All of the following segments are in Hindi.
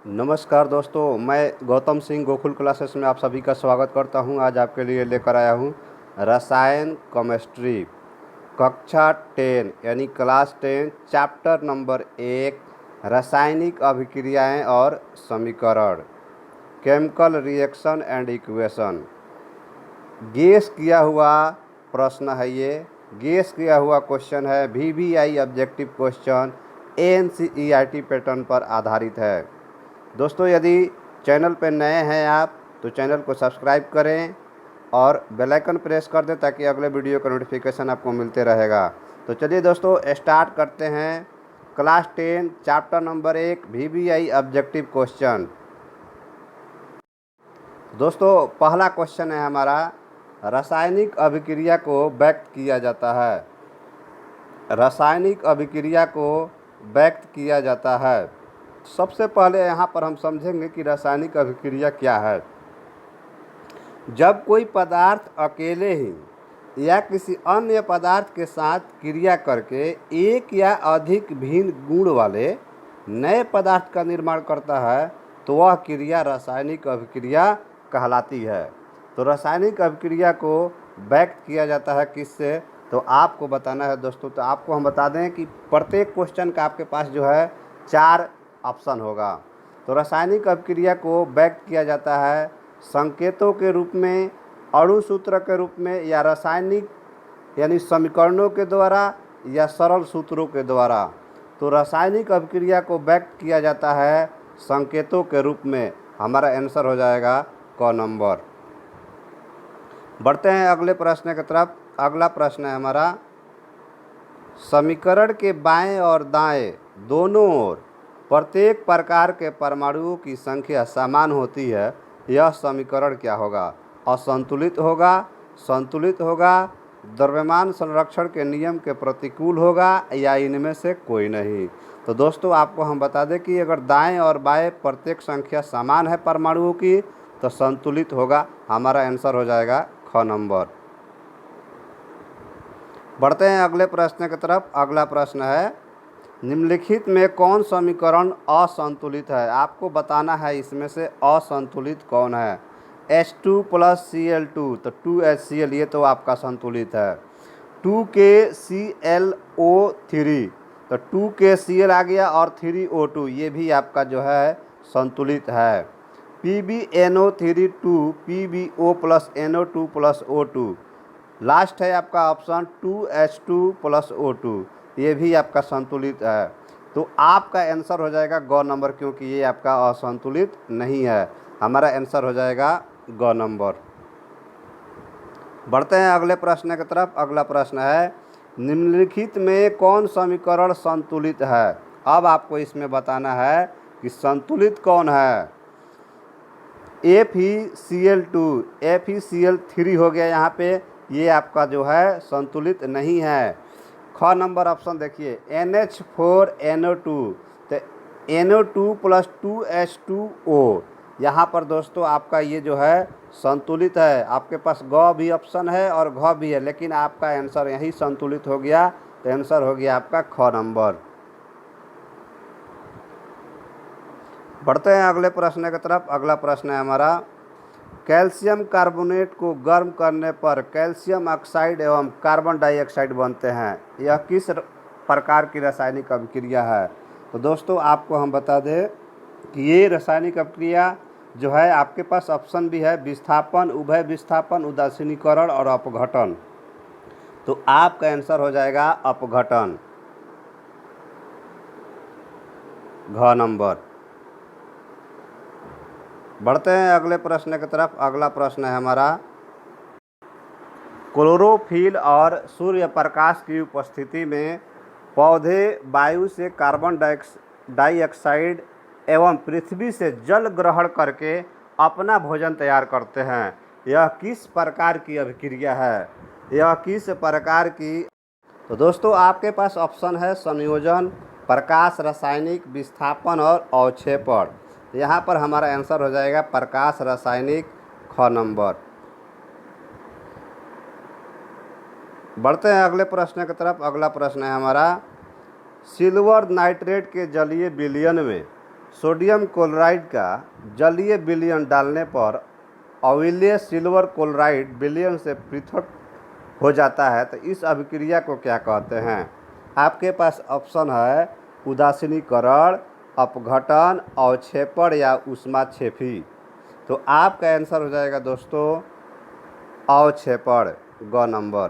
नमस्कार दोस्तों, मैं गौतम सिंह गोकुल क्लासेस में आप सभी का स्वागत करता हूं। आज आपके लिए लेकर आया हूं रसायन केमिस्ट्री कक्षा 10 यानी क्लास 10 चैप्टर नंबर 1 रासायनिक अभिक्रियाएं और समीकरण chemical reaction and equation. Guess किया हुआ प्रश्न है ये, गेस किया हुआ क्वेश्चन है। VBI objective question NCERT pattern पर आधारित है। दोस्तों, यदि चैनल पर नए हैं आप तो चैनल को सब्सक्राइब करें और बेल आइकन प्रेस कर दें ताकि अगले वीडियो का नोटिफिकेशन आपको मिलते रहेगा। तो चलिए दोस्तों, स्टार्ट करते हैं। Class 10 chapter number 1 VBI objective question. दोस्तों, पहला क्वेश्चन है हमारा, रासायनिक अभिक्रिया को व्यक्त किया जाता है। रासायनिक अभिक्रिया को व्यक्त किया जाता है। सबसे पहले यहाँ पर हम समझेंगे कि रासायनिक अभिक्रिया क्या है। जब कोई पदार्थ अकेले ही या किसी अन्य पदार्थ के साथ क्रिया करके एक या अधिक भिन्न गुण वाले नए पदार्थ का निर्माण करता है तो वह क्रिया रासायनिक अभिक्रिया कहलाती है। तो रासायनिक अभिक्रिया को व्यक्त किया जाता है किससे, तो आपको बताना है दोस्तों। तो आपको हम बता दें कि प्रत्येक क्वेश्चन का आपके पास जो है 4 ऑप्शन होगा। तो रासायनिक अभिक्रिया को व्यक्त किया जाता है संकेतों के रूप में, अणु सूत्र के रूप में, या रासायनिक यानी समीकरणों के द्वारा, या सरल सूत्रों के द्वारा। तो रासायनिक अभिक्रिया को व्यक्त किया जाता है संकेतों के रूप में। हमारा आंसर हो जाएगा क नंबर। बढ़ते हैं अगले प्रश्न की तरफ। अगला प्रश्न है हमारा, समीकरण के बाएं और दाएं दोनों ओर प्रत्येक प्रकार के परमाणुओं की संख्या समान होती है, यह समीकरण क्या होगा? असंतुलित होगा, संतुलित होगा, द्रव्यमान संरक्षण के नियम के प्रतिकूल होगा, या इनमें से कोई नहीं। तो दोस्तों, आपको हम बता दें कि अगर दाएं और बाएं प्रत्येक संख्या समान है परमाणुओं की तो संतुलित होगा। हमारा आंसर हो जाएगा ख नंबर। बढ़ते हैं अगले प्रश्न की तरफ। अगला प्रश्न है, निम्नलिखित में कौन समीकरण असंतुलित है? आपको बताना है इसमें से असंतुलित कौन है। H2 + Cl2, तो 2HCl ये तो आपका संतुलित है। 2KClO3, तो 2KCl आ गया, और 3O2 ये भी आपका जो है संतुलित है। PbNO3 PbO + NO2 + O2, last है आपका ऑप्शन 2H2 + O2, ये भी आपका संतुलित है। तो आपका आंसर हो जाएगा ग नंबर, क्योंकि ये आपका असंतुलित नहीं है। हमारा आंसर हो जाएगा ग नंबर। बढ़ते हैं अगले प्रश्न की तरफ। अगला प्रश्न है, निम्नलिखित में कौन समीकरण संतुलित है? अब आपको इसमें बताना है कि संतुलित कौन है। FeCl2 FeCl3 हो गया यहाँ पे, ये आपका जो है संतुलित नहीं है। ख नंबर ऑप्शन देखिए, NH4NO2, तो NO2 + 2H2O, यहाँ पर दोस्तों आपका ये जो है संतुलित है। आपके पास ग भी ऑप्शन है और घ भी है, लेकिन आपका आंसर यही संतुलित हो गया। तो आंसर हो गया आपका ख नंबर। बढ़ते हैं अगले प्रश्न की तरफ। अगला प्रश्न है हमारा, कैल्शियम कार्बोनेट को गर्म करने पर कैल्शियम ऑक्साइड एवं कार्बन डाइऑक्साइड बनते हैं, यह किस प्रकार की रासायनिक अभिक्रिया है? तो दोस्तों, आपको हम बता दें कि ये रासायनिक अभिक्रिया जो है आपके पास ऑप्शन भी है, विस्थापन, उभय विस्थापन, उदासीनीकरण और अपघटन। तो आपका आंसर हो जाएगा अपघटन, घ नंबर। बढ़ते हैं अगले प्रश्न की तरफ। अगला प्रश्न है हमारा, क्लोरोफिल और सूर्य प्रकाश की उपस्थिति में पौधे वायु से कार्बन डाइऑक्साइड एवं पृथ्वी से जल ग्रहण करके अपना भोजन तैयार करते हैं, यह किस प्रकार की अभिक्रिया है? यह किस प्रकार की? तो दोस्तों, आपके पास ऑप्शन है संयोजन, प्रकाश रासायनिक, विस्थापन और अवक्षेपण। यहाँ पर हमारा आंसर हो जाएगा प्रकाश रासायनिक, ख नंबर। बढ़ते हैं अगले प्रश्न की तरफ। अगला प्रश्न है हमारा, सिल्वर नाइट्रेट के जलीय विलयन में सोडियम क्लोराइड का जलीय विलयन डालने पर अम्लीय सिल्वर क्लोराइड विलयन से पृथक हो जाता है, तो इस अभिक्रिया को क्या कहते हैं? आपके पास ऑप्शन है उदासीनीकरण, अपघटन, अवक्षेपण या ऊष्माक्षेपी। तो आपका आंसर हो जाएगा दोस्तों अवक्षेपण, ग नंबर।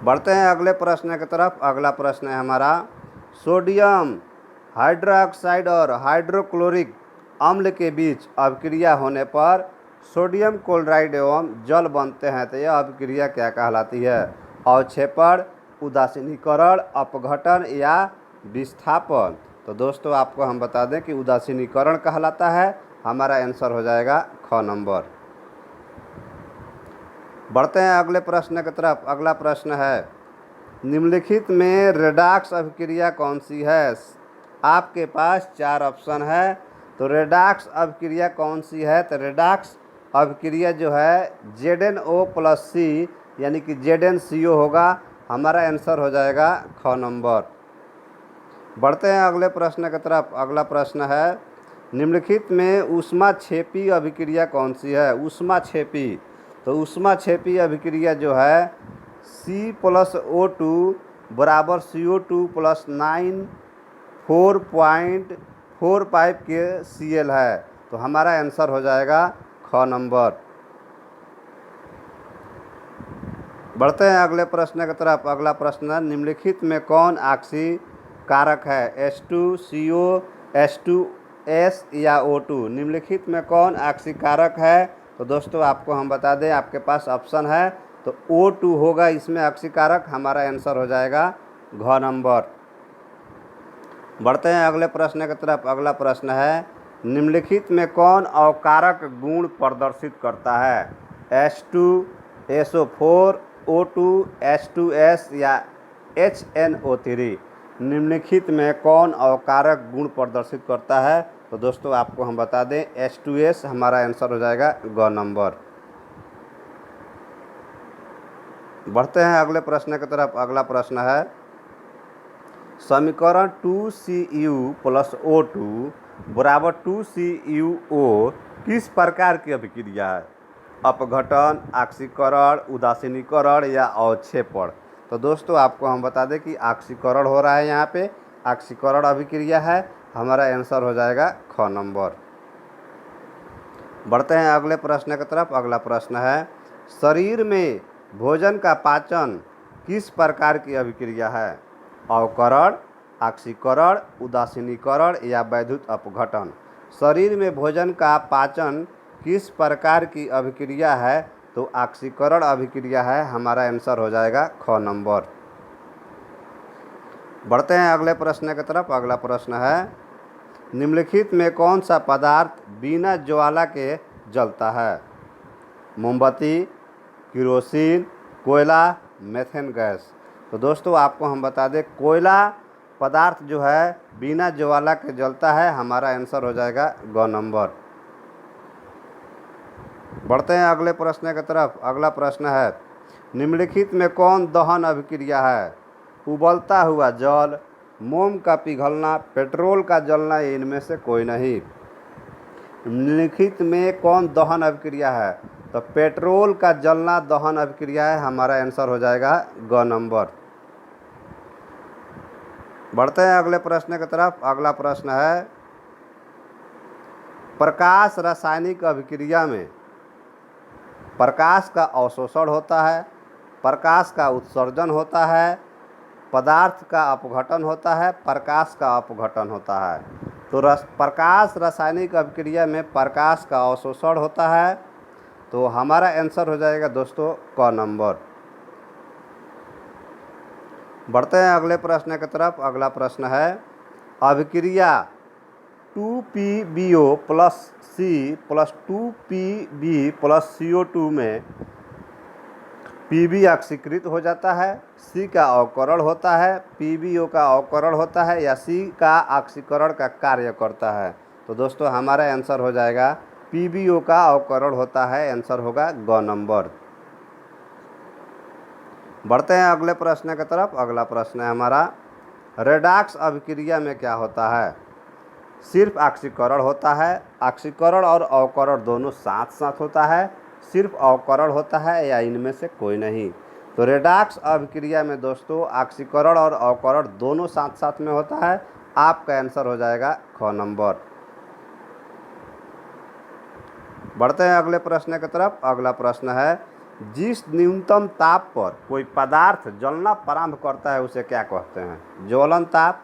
बढ़ते हैं अगले प्रश्न की तरफ। अगला प्रश्न है हमारा, सोडियम हाइड्रोक्साइड और हाइड्रोक्लोरिक अम्ल के बीच अभिक्रिया होने पर सोडियम क्लोराइड एवं जल बनते हैं, तो यह अभिक्रिया क्या कहलाती है? अवक्षेपण, उदासीनीकरण, अपघटन या विस्थापन। तो दोस्तों आपको हम बता दें कि उदासीनीकरण कहलाता है। हमारा आंसर हो जाएगा ख नंबर। बढ़ते हैं अगले प्रश्न की तरफ। अगला प्रश्न है, निम्नलिखित में रेडॉक्स अभिक्रिया कौन सी है? आपके पास 4 ऑप्शन है। तो रेडॉक्स अभिक्रिया कौन सी है? तो रेडॉक्स अभिक्रिया जो है ZnO + C यानी कि ZnCO होगा। हमारा आंसर हो जाएगा ख नंबर। बढ़ते हैं अगले प्रश्न की तरफ। अगला प्रश्न है, निम्नलिखित में ऊष्माक्षेपी अभिक्रिया कौन सी है? ऊष्माक्षेपी, तो ऊष्माक्षेपी अभिक्रिया जो है C + O2 बराबर CO2 + 4.45 के Cl है। तो हमारा आंसर हो जाएगा ख नंबर। बढ़ते हैं अगले प्रश्न की तरफ। अगला प्रश्न है, निम्नलिखित में कौन ऑक्सी कारक है? H2CO, H2S या O2? निम्नलिखित में कौन ऑक्सी कारक है? तो दोस्तों आपको हम बता दें, आपके पास ऑप्शन है तो O2 होगा इसमें ऑक्सी कारक। हमारा आंसर हो जाएगा घ नंबर। बढ़ते हैं अगले प्रश्न की तरफ। अगला प्रश्न है, निम्नलिखित में कौन अवकारक गुण प्रदर्शित करता है? H2SO4, O2, H2S या HNO3? निम्नलिखित में कौन अवकारक गुण प्रदर्शित करता है? तो दोस्तों आपको हम बता दें H2S। हमारा आंसर हो जाएगा ग नंबर। बढ़ते हैं अगले प्रश्न की तरफ। अगला प्रश्न है, समीकरण 2Cu + O2 बराबर 2CuO किस प्रकार की अभिक्रिया है? अपघटन, ऑक्सीकरण, उदासीनीकरण या अवक्षेपण? तो दोस्तों आपको हम बता दें कि ऑक्सीकरण हो रहा है, यहाँ पे ऑक्सीकरण अभिक्रिया है। हमारा आंसर हो जाएगा ख नंबर। बढ़ते हैं अगले प्रश्न की तरफ। अगला प्रश्न है, शरीर में भोजन का पाचन किस प्रकार की अभिक्रिया है? अवकरण, ऑक्सीकरण, उदासीनीकरण या वैद्युत अपघटन? शरीर में भोजन का पाचन किस प्रकार की अभिक्रिया है? तो ऑक्सीकरण अभिक्रिया है। हमारा आंसर हो जाएगा ख नंबर। बढ़ते हैं अगले प्रश्न की तरफ। अगला प्रश्न है, निम्नलिखित में कौन सा पदार्थ बिना ज्वाला के जलता है? मोमबत्ती, केरोसिन, कोयला, मेथेन गैस? तो दोस्तों आपको हम बता दें कोयला पदार्थ जो है बिना ज्वाला के जलता है। हमारा आंसर हो जाएगा ग नंबर। बढ़ते हैं अगले प्रश्न की तरफ। अगला प्रश्न है, निम्नलिखित में कौन दहन अभिक्रिया है? उबलता हुआ जल, मोम का पिघलना, पेट्रोल का जलना, इनमें से कोई नहीं। निम्नलिखित में कौन दहन अभिक्रिया है? तो पेट्रोल का जलना दहन अभिक्रिया है। हमारा आंसर हो जाएगा ग नंबर। बढ़ते हैं अगले प्रश्न की तरफ। अगला प्रश्न है, प्रकाश रासायनिक अभिक्रिया में प्रकाश का अवशोषण होता है, प्रकाश का उत्सर्जन होता है, पदार्थ का अपघटन होता है, प्रकाश का अपघटन होता है? तो प्रकाश रासायनिक अभिक्रिया में प्रकाश का अवशोषण होता है। तो हमारा आंसर हो जाएगा दोस्तों क नंबर। बढ़ते हैं अगले प्रश्न की तरफ। अगला प्रश्न है, अभिक्रिया 2PbO + C + 2Pb + CO2 में Pb ऑक्सीकृत हो जाता है, C का अवकरण होता है, PbO का अवकरण होता है या C का ऑक्सीकरण का कार्य करता है? तो दोस्तों हमारा आंसर हो जाएगा PbO का अवकरण होता है। आंसर होगा ग नंबर। बढ़ते हैं अगले प्रश्न की तरफ। अगला प्रश्न है हमारा, रेडॉक्स अभिक्रिया में क्या होता है? सिर्फ ऑक्सीकरण होता है, ऑक्सीकरण और अवकरण दोनों साथ साथ होता है, सिर्फ अवकरण होता है या इनमें से कोई नहीं। तो रेडॉक्स अभिक्रिया में दोस्तों ऑक्सीकरण और अवकरण दोनों साथ साथ में होता है। आपका आंसर हो जाएगा ख नंबर। बढ़ते हैं अगले प्रश्न की तरफ। अगला प्रश्न है, जिस न्यूनतम ताप पर कोई पदार्थ जलना प्रारंभ करता है उसे क्या कहते हैं? ज्वलन ताप,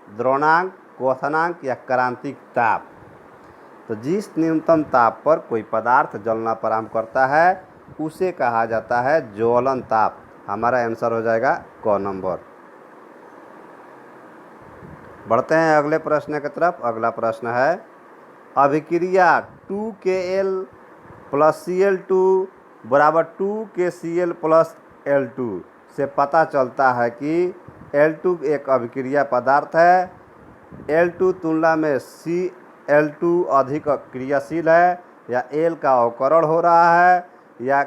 द्रवणांक, क्वथनांक या क्रांतिक ताप। तो जिस न्यूनतम ताप पर कोई पदार्थ जलना प्रारंभ करता है उसे कहा जाता है ज्वलन ताप। हमारा आंसर हो जाएगा क नंबर। बढ़ते हैं अगले प्रश्न की तरफ। अगला प्रश्न है, अभिक्रिया 2Kl + Cl2 = 2KCl + L2 से पता चलता है कि L2 एक अभिक्रिया पदार्थ है, L2 तुलना में Cl2 अधिक क्रियाशील है, या L का अवकरण हो रहा है, या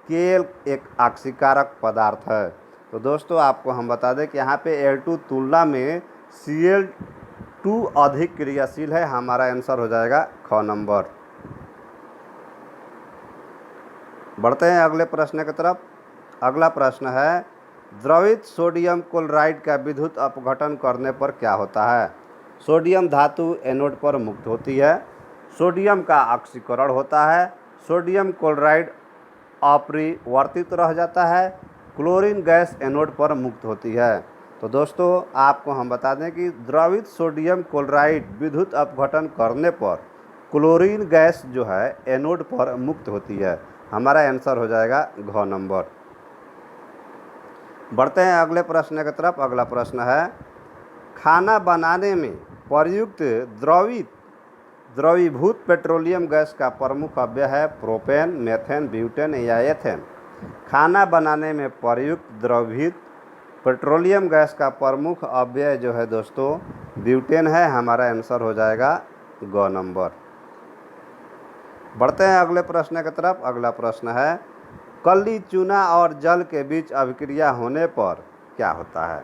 Kl एक ऑक्सीकारक पदार्थ है। तो दोस्तों आपको हम बता दें कि यहाँ पे L2 तुलना में Cl2 अधिक क्रियाशील है। हमारा आंसर हो जाएगा ख नंबर। बढ़ते हैं अगले प्रश्न की तरफ। अगला प्रश्न है, द्रवित सोडियम क्लोराइड का विद्युत अपघटन करने पर क्या होता है? सोडियम धातु एनोड पर मुक्त होती है, सोडियम का ऑक्सीकरण होता है, सोडियम क्लोराइड अपरिवर्तित रह जाता है, क्लोरीन गैस एनोड पर मुक्त होती है। तो दोस्तों आपको हम बता दें कि द्रवित सोडियम क्लोराइड विद्युत अपघटन करने पर क्लोरीन गैस जो है एनोड पर मुक्त होती है। हमारा आंसर हो जाएगा घ नंबर। बढ़ते हैं अगले प्रश्न की तरफ। अगला प्रश्न है, खाना बनाने में प्रयुक्त द्रवीभूत पेट्रोलियम गैस का प्रमुख अव्यय है प्रोपेन, मेथेन, ब्यूटेन या एथेन। खाना बनाने में प्रयुक्त द्रवीभूत पेट्रोलियम गैस का प्रमुख अव्यय जो है दोस्तों ब्यूटेन है। हमारा आंसर हो जाएगा ग नंबर। बढ़ते हैं अगले प्रश्न की तरफ। अगला प्रश्न है, कली चूना और जल के बीच अभिक्रिया होने पर क्या होता है?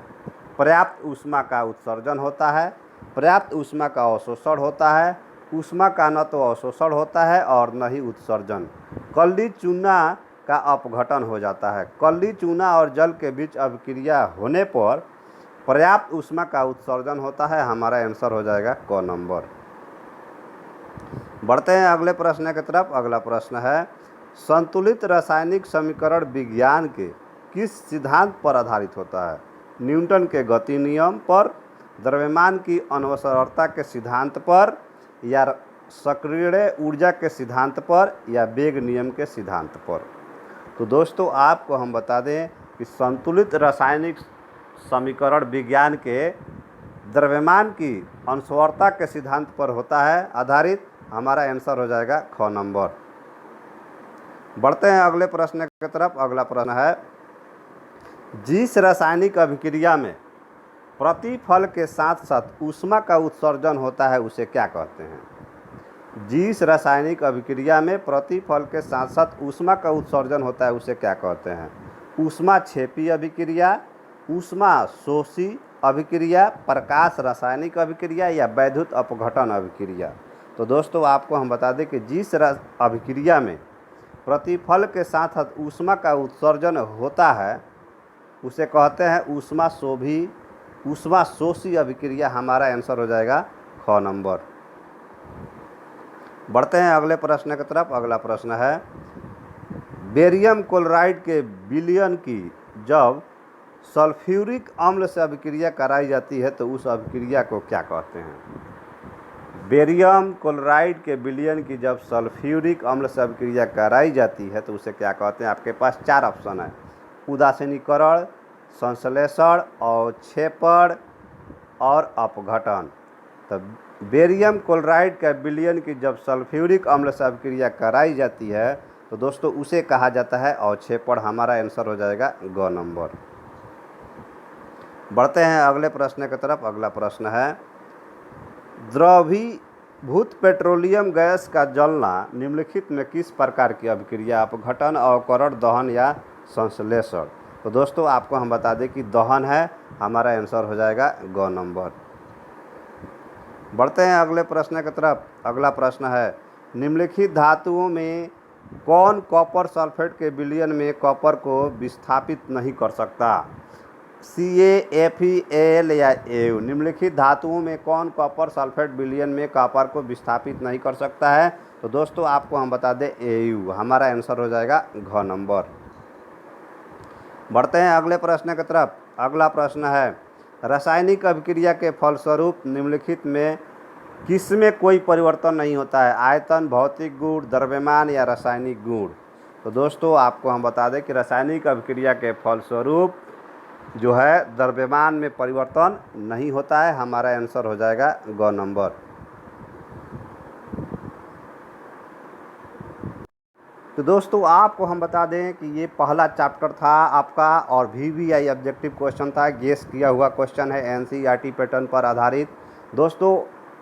पर्याप्त ऊष्मा का उत्सर्जन होता है, पर्याप्त ऊष्मा का अवशोषण होता है, ऊष्मा का न तो अवशोषण होता है और न ही उत्सर्जन। कली चूना का अपघटन हो जाता है। कली चूना और जल के बीच अभिक्रिया होने पर पर्याप्त ऊष्मा का उत्सर्जन होता है। हमारा आंसर हो जाएगा क नंबर। बढ़ते हैं अगले प्रश्न की तरफ। अगला प्रश्न है, संतुलित रासायनिक समीकरण विज्ञान के किस सिद्धांत पर आधारित होता है? न्यूटन के गति नियम पर, द्रव्यमान की अनवसरता के सिद्धांत पर, या सक्रिय ऊर्जा के सिद्धांत पर, या वेग नियम के सिद्धांत पर। तो दोस्तों आपको हम बता दें कि संतुलित रासायनिक समीकरण विज्ञान के द्रव्यमान की अनस्वरता के सिद्धांत पर होता है आधारित। हमारा आंसर हो जाएगा ख नंबर। बढ़ते हैं अगले प्रश्न की तरफ। अगला प्रश्न है, जिस रासायनिक अभिक्रिया में प्रतिफल के साथ साथ ऊष्मा का उत्सर्जन होता है उसे क्या कहते हैं? जिस रासायनिक अभिक्रिया में प्रतिफल के साथ साथ ऊष्मा का उत्सर्जन होता है उसे क्या कहते हैं? ऊष्मा क्षेपी अभिक्रिया, ऊष्मा शोषी अभिक्रिया, प्रकाश रासायनिक अभिक्रिया, या वैद्युत अपघटन अभिक्रिया। तो दोस्तों आपको हम बता दें कि जिस अभिक्रिया में प्रतिफल के साथ साथ ऊष्मा का उत्सर्जन होता है उसे कहते हैं ऊष्मा शोषी अभिक्रिया। हमारा आंसर हो जाएगा ख नंबर। बढ़ते हैं अगले प्रश्न की तरफ। अगला प्रश्न है, बेरियम क्लोराइड के विलयन की जब सल्फ्यूरिक अम्ल से अभिक्रिया कराई जाती है तो उस अभिक्रिया को क्या कहते हैं? बेरियम क्लोराइड के विलयन की जब सल्फ्यूरिक अम्ल से अभिक्रिया कराई जाती है तो उसे क्या कहते हैं? आपके पास 4 ऑप्शन है, उदासीनीकरण, संश्लेषण, अवक्षेपण और अपघटन। तब बेरियम क्लोराइड का विलयन की जब सल्फ्यूरिक अम्ल से अभिक्रिया कराई जाती है तो दोस्तों उसे कहा जाता है अवक्षेपण। हमारा आंसर हो जाएगा ग नंबर। बढ़ते हैं अगले प्रश्न की तरफ। अगला प्रश्न है, द्रवीभूत पेट्रोलियम गैस का जलना निम्नलिखित में किस प्रकार की अभिक्रिया? अपघटन, अवकरण, दहन या संश्लेषण। तो दोस्तों आपको हम बता दें कि दहन है। हमारा आंसर हो जाएगा ग नंबर। बढ़ते हैं अगले प्रश्न की तरफ। अगला प्रश्न है, निम्नलिखित धातुओं में कौन कॉपर सल्फेट के विलयन में कॉपर को विस्थापित नहीं कर सकता? CaFeAl या AU। निम्नलिखित धातुओं में कौन कॉपर सल्फेट विलयन में कॉपर को विस्थापित नहीं कर सकता है? तो दोस्तों आपको हम बता दें AU। हमारा आंसर हो जाएगा घ नंबर। बढ़ते हैं अगले प्रश्न की तरफ। अगला प्रश्न है, रासायनिक अभिक्रिया के फलस्वरूप निम्नलिखित में किसमें कोई परिवर्तन नहीं होता है? आयतन, भौतिक गुण, द्रव्यमान या रासायनिक गुण? तो दोस्तों आपको हम बता दें कि रासायनिक अभिक्रिया के फलस्वरूप जो है द्रव्यमान में परिवर्तन नहीं होता है। हमारा आंसर हो जाएगा ग नंबर। तो दोस्तों आपको हम बता दें कि ये पहला चैप्टर था आपका और VBI ऑब्जेक्टिव क्वेश्चन था, गेस किया हुआ क्वेश्चन है, NCERT पैटर्न पर आधारित। दोस्तों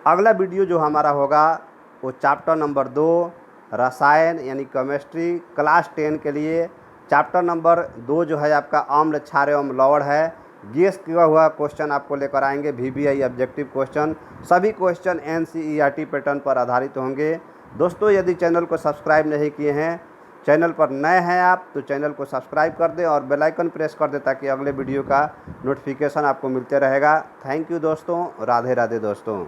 अगला वीडियो जो हमारा होगा वो चैप्टर नंबर 2 रसायन यानी केमिस्ट्री क्लास 10 के लिए। चैप्टर नंबर 2 जो है आपका अम्ल, क्षार एवं लवण है। गेस किया हुआ क्वेश्चन आपको लेकर आएंगे, VBI ऑब्जेक्टिव क्वेश्चन। सभी क्वेश्चन NCERT पैटर्न पर आधारित होंगे। दोस्तों यदि चैनल को सब्सक्राइब नहीं किए हैं, चैनल पर नए हैं आप, तो चैनल को सब्सक्राइब कर दें और बेल आइकन प्रेस कर दें ताकि अगले वीडियो का नोटिफिकेशन आपको मिलते रहेगा। थैंक यू दोस्तों। राधे राधे दोस्तों।